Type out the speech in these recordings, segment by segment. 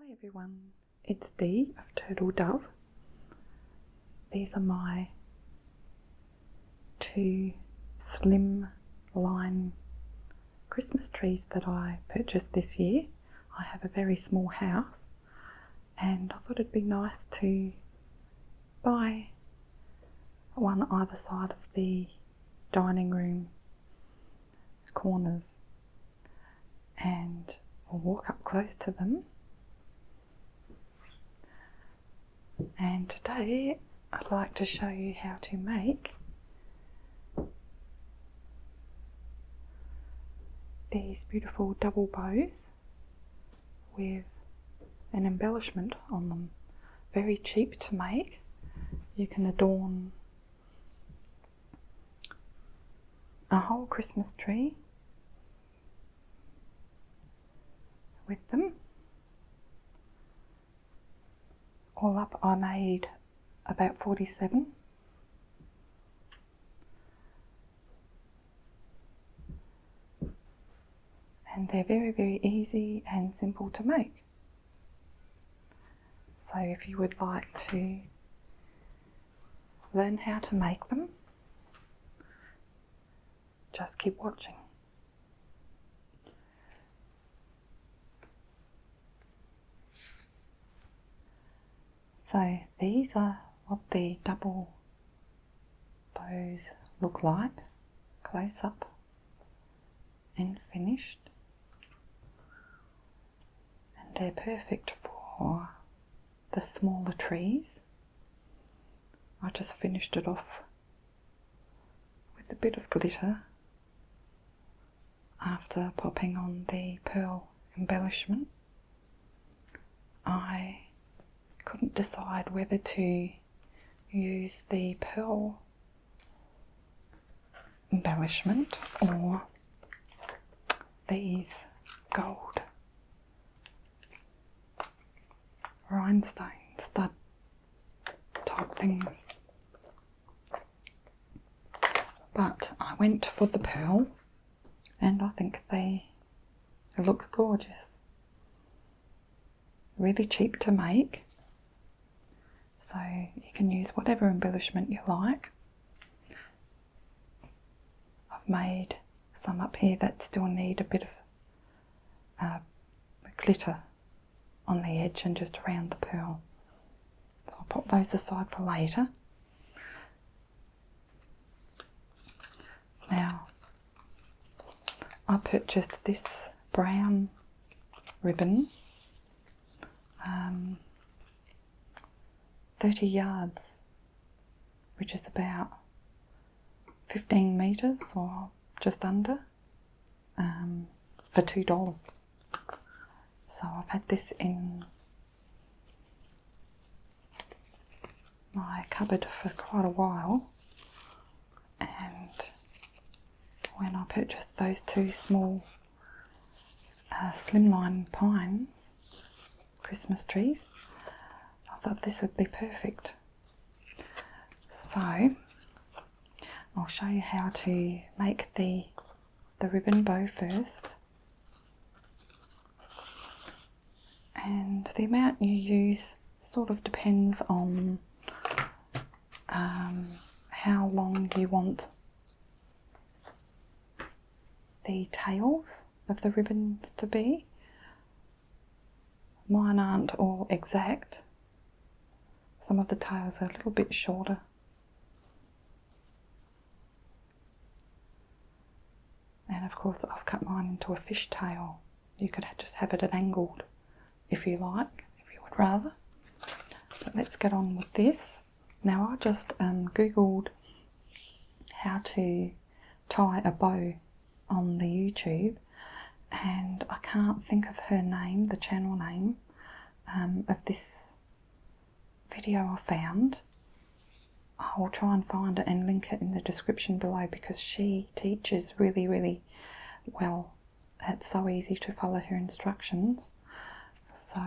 Hi everyone, it's Dee of Turtle Dove. These are my two slim line Christmas trees that I purchased this year. I have a very small house and I thought it'd be nice to buy one either side of the dining room corners, and I'll walk up close to them. And today I'd like to show you how to make these beautiful double bows with an embellishment on them. Very cheap to make. You can adorn a whole Christmas tree with them. All up I made about 47. And they're very, very easy and simple to make. So if you would like to learn how to make them, just keep watching. So these are what the double bows look like, close up and finished. And they're perfect for the smaller trees. I just finished it off with a bit of glitter after popping on the pearl embellishment. I couldn't decide whether to use the pearl embellishment or these gold rhinestone stud type things, but I went for the pearl and I think they look gorgeous. Really cheap to make, so you can use whatever embellishment you like. I've made some up here that still need a bit of glitter on the edge and just around the pearl. So I'll pop those aside for later. Now, I purchased this brown ribbon, 30 yards, which is about 15 metres or just under, for $2. So I've had this in my cupboard for quite a while, and when I purchased those two small slimline pines Christmas trees, I thought this would be perfect. So I'll show you how to make the ribbon bow first, and the amount you use sort of depends on how long you want the tails of the ribbons to be. Mine aren't all exact. Some of the tails are a little bit shorter. And of course I've cut mine into a fish tail. You could just have it angled if you like, if you would rather. But let's get on with this. Now I just googled how to tie a bow on the YouTube, and I can't think of her name, the channel name of this video I found. I will try and find it and link it in the description below, because she teaches really, really well. It's so easy to follow her instructions. So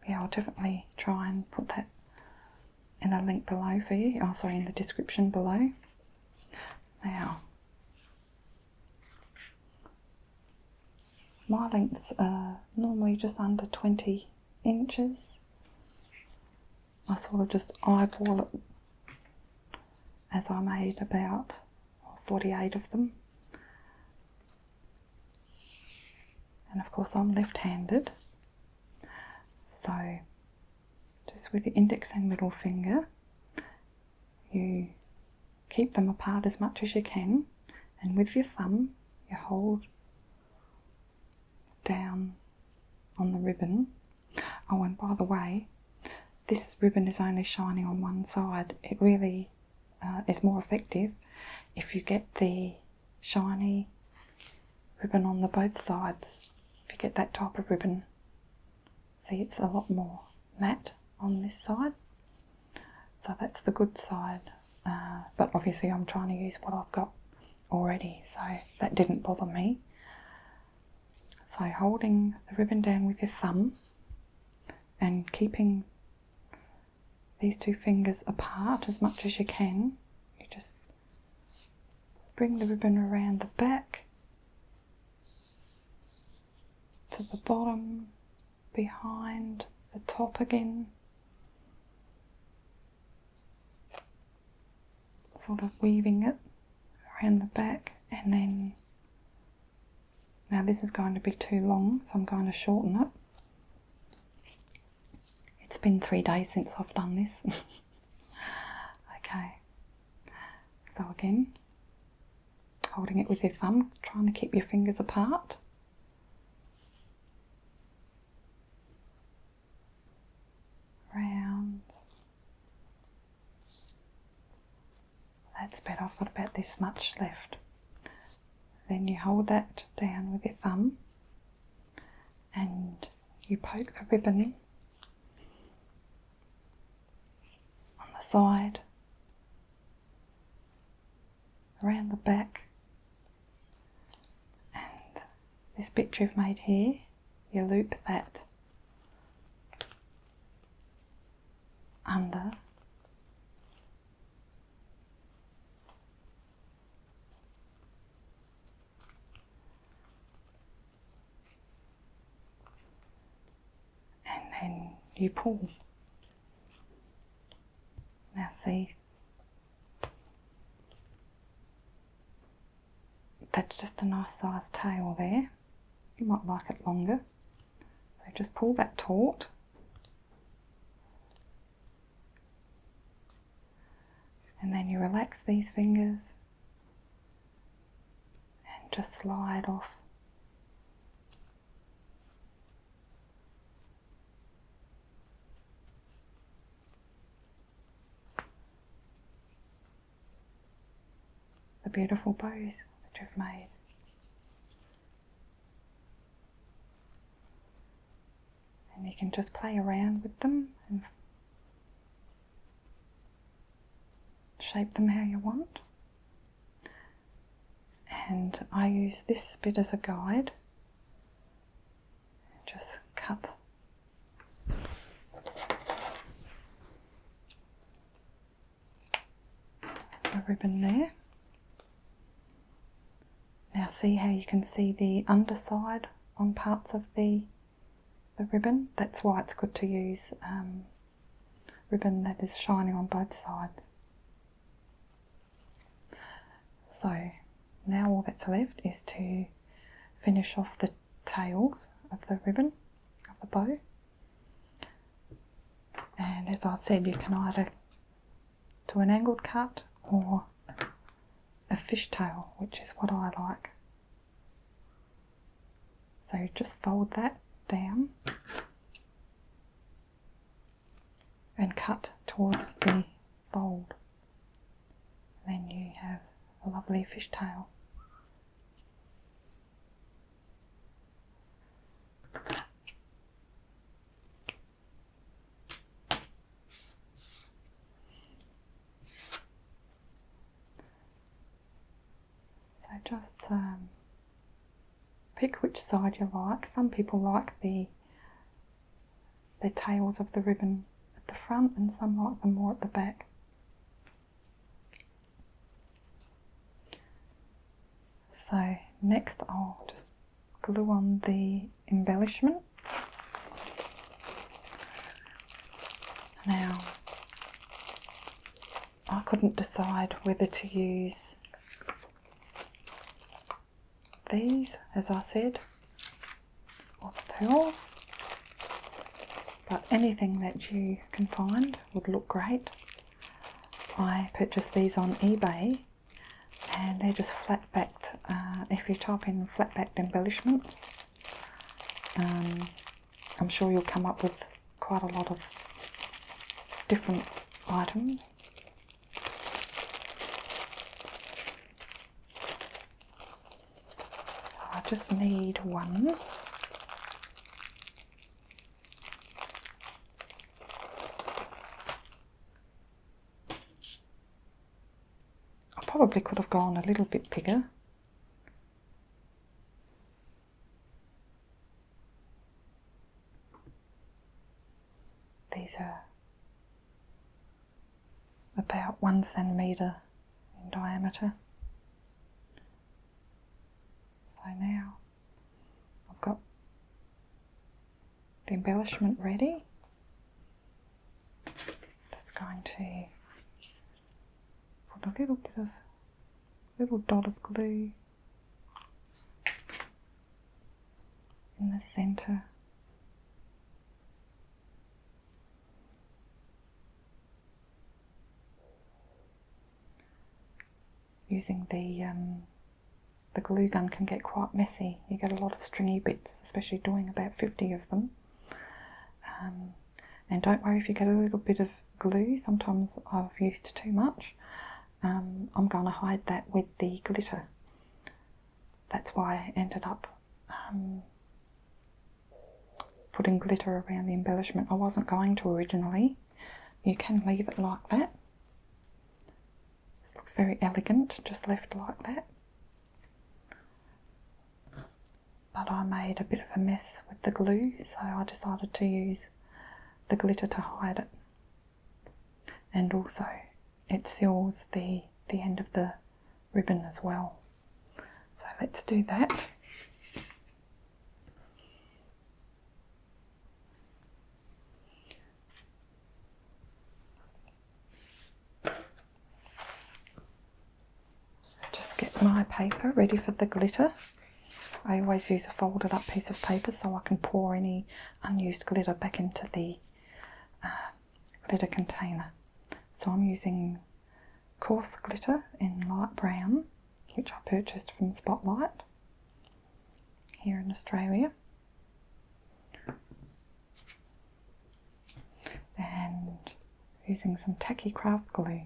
yeah, I'll definitely try and put that in a link below for you. Oh, sorry, in the description below. Now, My lengths are normally just under 20 inches. I sort of just eyeball it as I made about 48 of them. And of course I'm left-handed, so just with the index and middle finger you keep them apart as much as you can, and with your thumb you hold down on the ribbon. Oh, and by the way, this ribbon is only shining on one side. It really is more effective if you get the shiny ribbon on the both sides. If you get that type of ribbon, see, it's a lot more matte on this side, so that's the good side. But obviously I'm trying to use what I've got already, so that didn't bother me. So holding the ribbon down with your thumb and keeping these two fingers apart as much as you can, you just bring the ribbon around the back to the bottom, behind, the top again, sort of weaving it around the back, and then, now this is going to be too long, so I'm going to shorten it. It's been 3 days since I've done this. Okay, so again, holding it with your thumb, trying to keep your fingers apart. Round. That's better, I've got about this much left. Then you hold that down with your thumb and you poke the ribbon on the side, around the back, and this bit you've made here, you loop that under and then you pull. Now see, that's just a nice size tail there. You might like it longer, so just pull that taut and then you relax these fingers and just slide off the beautiful bows that you've made. And you can just play around with them and shape them how you want. And I use this bit as a guide. Just cut the ribbon there. Now see how you can see the underside on parts of the ribbon? That's why it's good to use ribbon that is shining on both sides. So now all that's left is to finish off the tails of the ribbon, of the bow. And as I said, you can either do an angled cut or a fishtail, which is what I like. So you just fold that down and cut towards the fold. Then you have a lovely fishtail. So just pick which side you like. Some people like the tails of the ribbon at the front and some like them more at the back. So next I'll just glue on the embellishment. Now, I couldn't decide whether to use these, as I said, or the pearls, but anything that you can find would look great. I purchased these on eBay and they're just flat backed. If you type in flat backed embellishments, I'm sure you'll come up with quite a lot of different items. So I just need one. Probably could have gone a little bit bigger. These are about 1 centimetre in diameter. So now I've got the embellishment ready. Just going to put a little dot of glue in the centre. Using the glue gun can get quite messy. You get a lot of stringy bits, especially doing about 50 of them. And don't worry if you get a little bit of glue. Sometimes I've used too much. I'm going to hide that with the glitter. That's why I ended up putting glitter around the embellishment. I wasn't going to originally. You can leave it like that. This looks very elegant, just left like that. But I made a bit of a mess with the glue, so I decided to use the glitter to hide it. And also it seals the end of the ribbon as well. So let's do that. Just get my paper ready for the glitter. I always use a folded up piece of paper so I can pour any unused glitter back into the glitter container. So I'm using coarse glitter in light brown, which I purchased from Spotlight here in Australia, and using some tacky craft glue.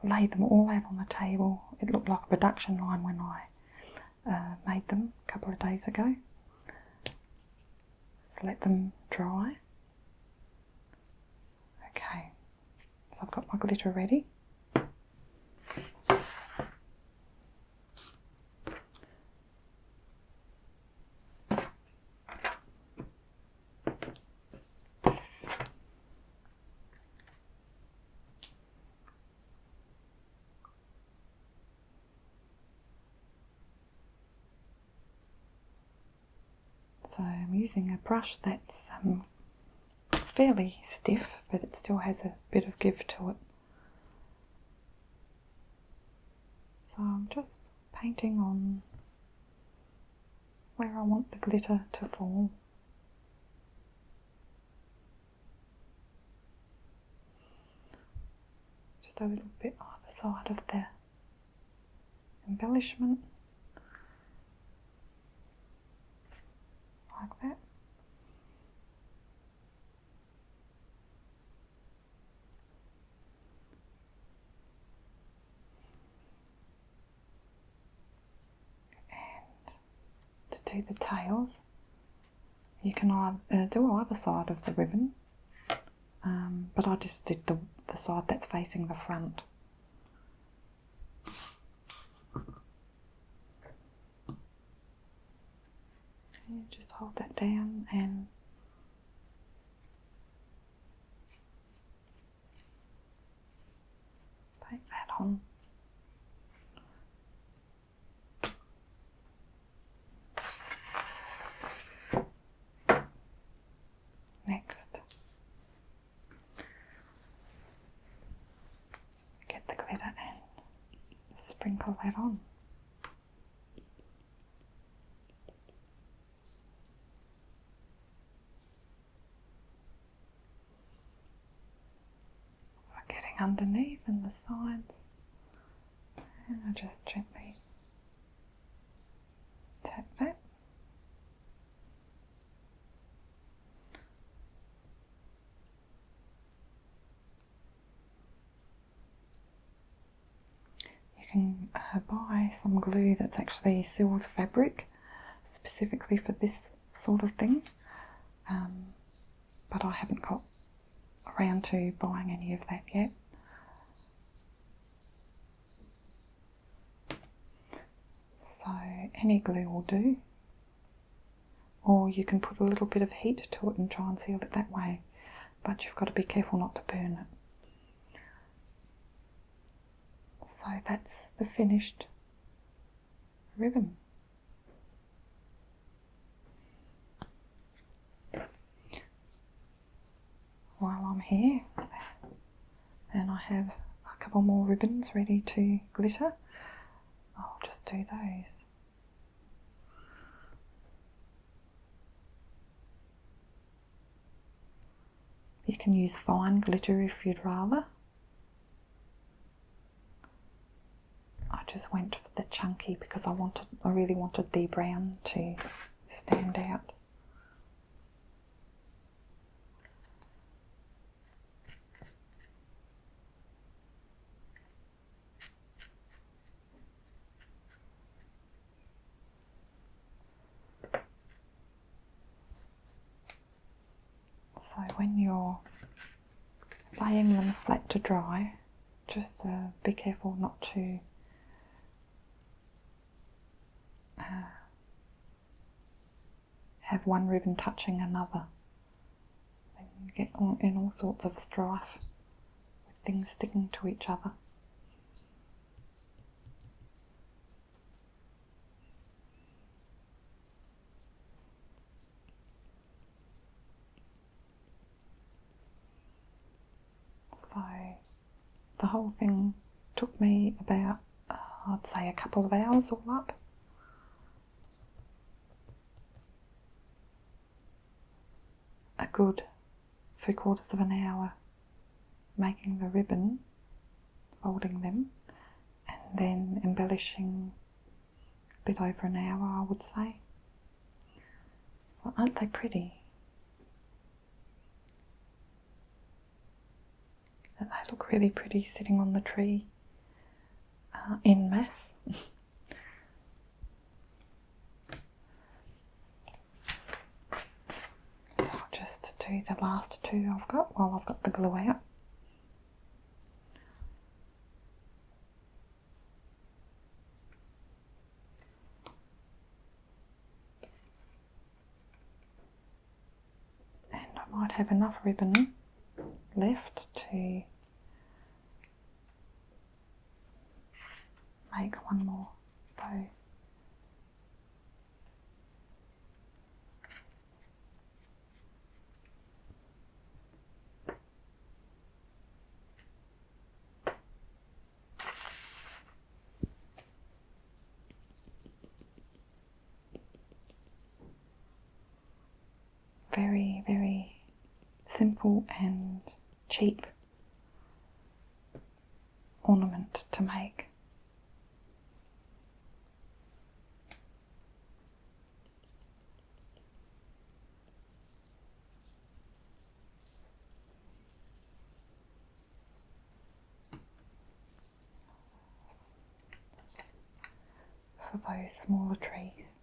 Laid them all out on the table. It looked like a production line when I made them a couple of days ago. Let's let them dry. Okay, so I've got my glitter ready. So I'm using a brush that's fairly stiff, but it still has a bit of give to it. So I'm just painting on where I want the glitter to fall. Just a little bit either side of the embellishment. Like that. And to do the tails, you can do either side of the ribbon. but I just did the side that's facing the front. Okay, just hold that down and take that on. Next, get the glitter and sprinkle that on. For getting underneath and the sides, and I just gently tap that. You can buy some glue that's actually seals fabric specifically for this sort of thing, but I haven't got around to buying any of that yet. So any glue will do, or you can put a little bit of heat to it and try and seal it that way, but you've got to be careful not to burn it. So that's the finished ribbon. While I'm here, and I have a couple more ribbons ready to glitter, I'll just do those. You can use fine glitter if you'd rather. I just went for the chunky because I really wanted the brown to stand out. So when you're laying them flat to dry, just be careful not to have one ribbon touching another. Then you get in all sorts of strife with things sticking to each other. So the whole thing took me about, I'd say, a couple of hours all up. A good 3/4 of an hour making the ribbon, folding them, and then embellishing a bit over an hour, I would say. So aren't they pretty? And they look really pretty sitting on the tree en masse. So I'll just do the last two I've got while I've got the glue out. And I might have enough ribbon left to make one more bow. Very, very simple and cheap ornament to make. For those smaller trees.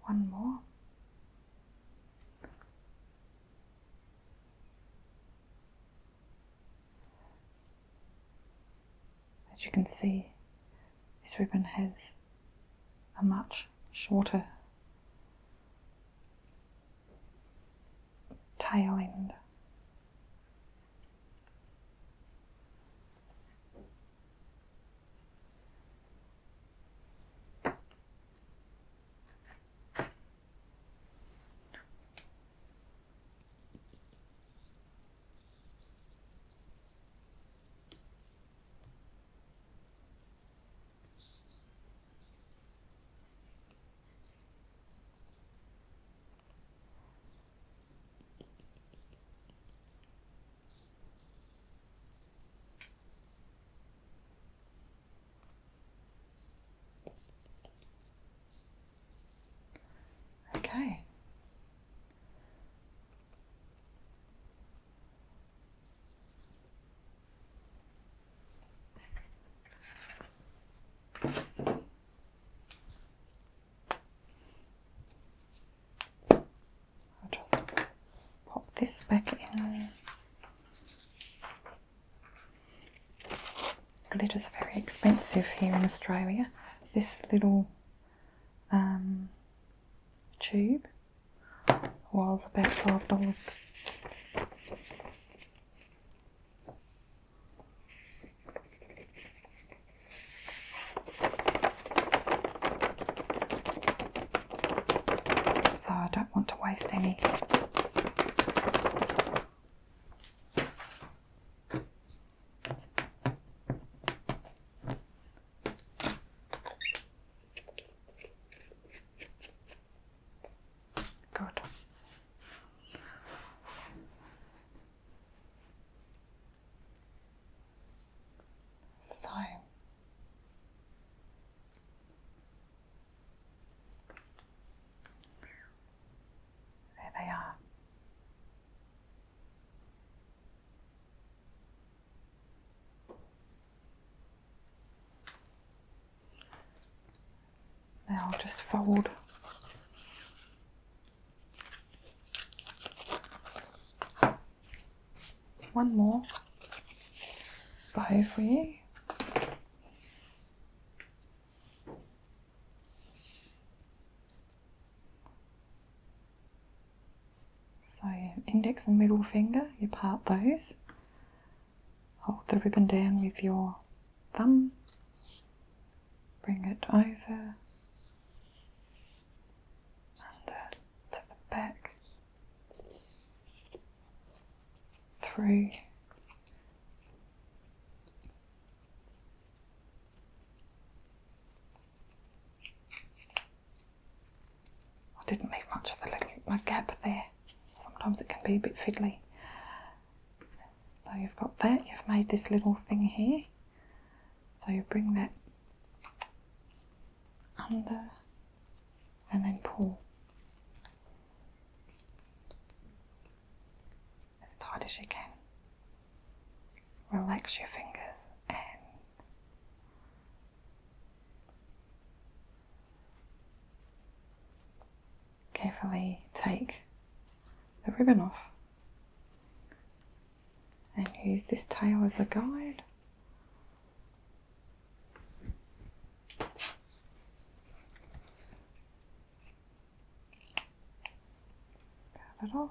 one more. As you can see, this ribbon has a much shorter tail end. Okay. I'll just pop this back in. Glitter's very expensive here in Australia. This little tube was about $5. So I don't want to waste any. Good. So there they are. Now I'll just fold one more bow for you. So your index and middle finger, you part those. Hold the ribbon down with your thumb. Bring it over, under to the back, through, I didn't leave much of a gap there. Sometimes it can be a bit fiddly. So you've got that, you've made this little thing here. So you bring that under and then pull as tight as you can. Relax your fingers and carefully take the ribbon off and use this tail as a guide. Cut it off.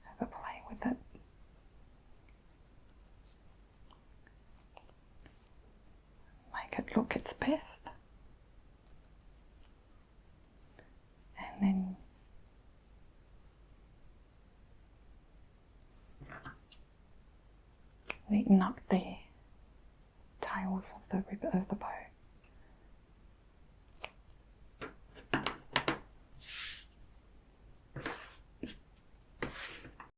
Have a play with it. Make it look its best. And then neaten up the tails of the bow.